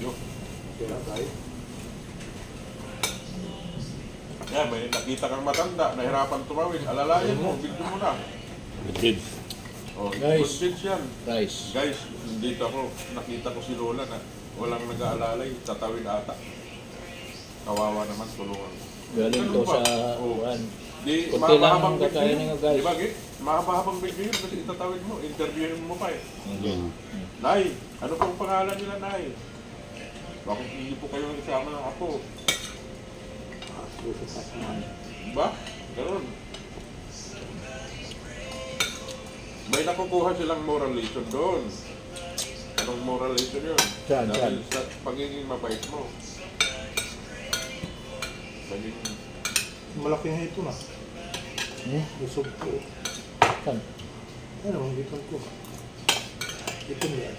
Yun. Kaya tayo. Yan, may nakita kang matanda, nahirapan tumawid. Alalayan mo, video mo na. Good. Oh, Guys. good kids yan. Rice. Guys, dito ako, nakita ko si Lola na walang nag-aalalay, tatawid ata. Kawawa naman, tulungan. Galing Ano to ba? sa Oh. buwan. Di, Kunti lang mahaba-habang ang kakainin video nga, yun. guys. Di ba, Git? Mahaba-habang video yun kasi itatawid mo, interviewin mo pa eh. Yun. Nay, ano pong pangalan nila, Nay? Bakit hindi po kayo nagsama ng apo? Diba? Ganun. May nakukuha silang moral lesson doon. Anong moral lesson yun? Saan, Dahil sa pagiging mabait mo. Pagiging... Malaking hito na. Busog ko. Saan? Ano, ang hipon ko. Hipon yan.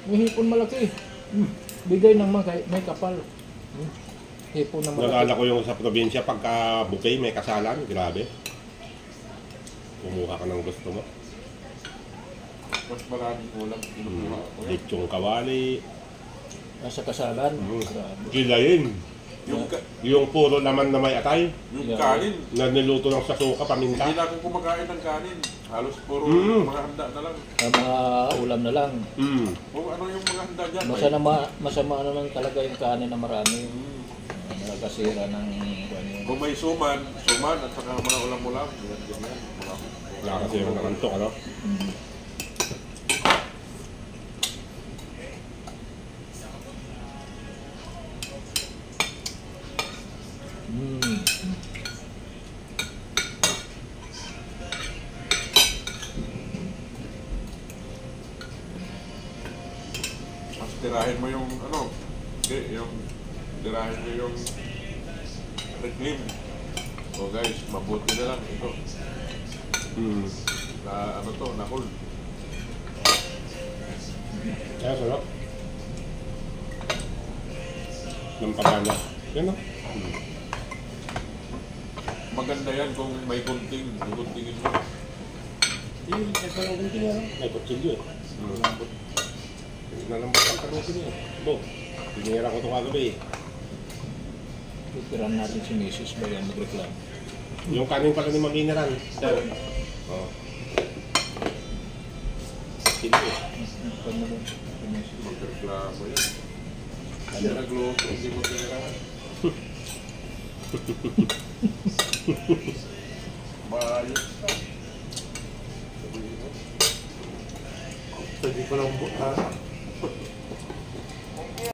May hipon malaki. Bigay ng may kapal. Hipon na malaki. Nalala ko yung sa probinsya, pagka buffet may kasalan, grabe. Kumuha ka ng gusto mo. Mas maraming ulam kinukuha ko yan. Lechong kawali, Nasa kasalan. Grabe. gilayin. Yung puro laman na may atay, Yung Yeah. kanin, na niluto lang sa suka, paminta. hindi na ako kumakain ng kanin. Halos puro Mm. mga handa na lang. Mga ulam na lang. Kung ano yung mga handa dyan. Masama naman talaga yung kanin na marami. Mm. Nakakasira ng ganyan. Kung may suman at saka mga ulam-ulam. Yan, ganyan. Nakakasira ng antok, ano? Mas tirahin mo yung ano, tirahin mo yung reclaim. So guys, mabuti na lang ito. Na ano to, na-hold. Kaya sarap. Ng pagana. Yan o. Maganda yan kung may guntingin mo. Hindi, nagkaroon ko niya. May kutsilyo eh. Nalambot ang karoon ko niya. Bo, pinira ko ito kagabi eh. Titiran natin si Mrs. ba yan magreklamo. Yung kanin pala ni Maminiran. Sir. Oo. Kilo eh. Pag na doon, si Mrs. Magreklamo yan. Ano nagluto, hindi mo tinirahan. Maayos ka. Sabihin mo. Pwede ko lang buka.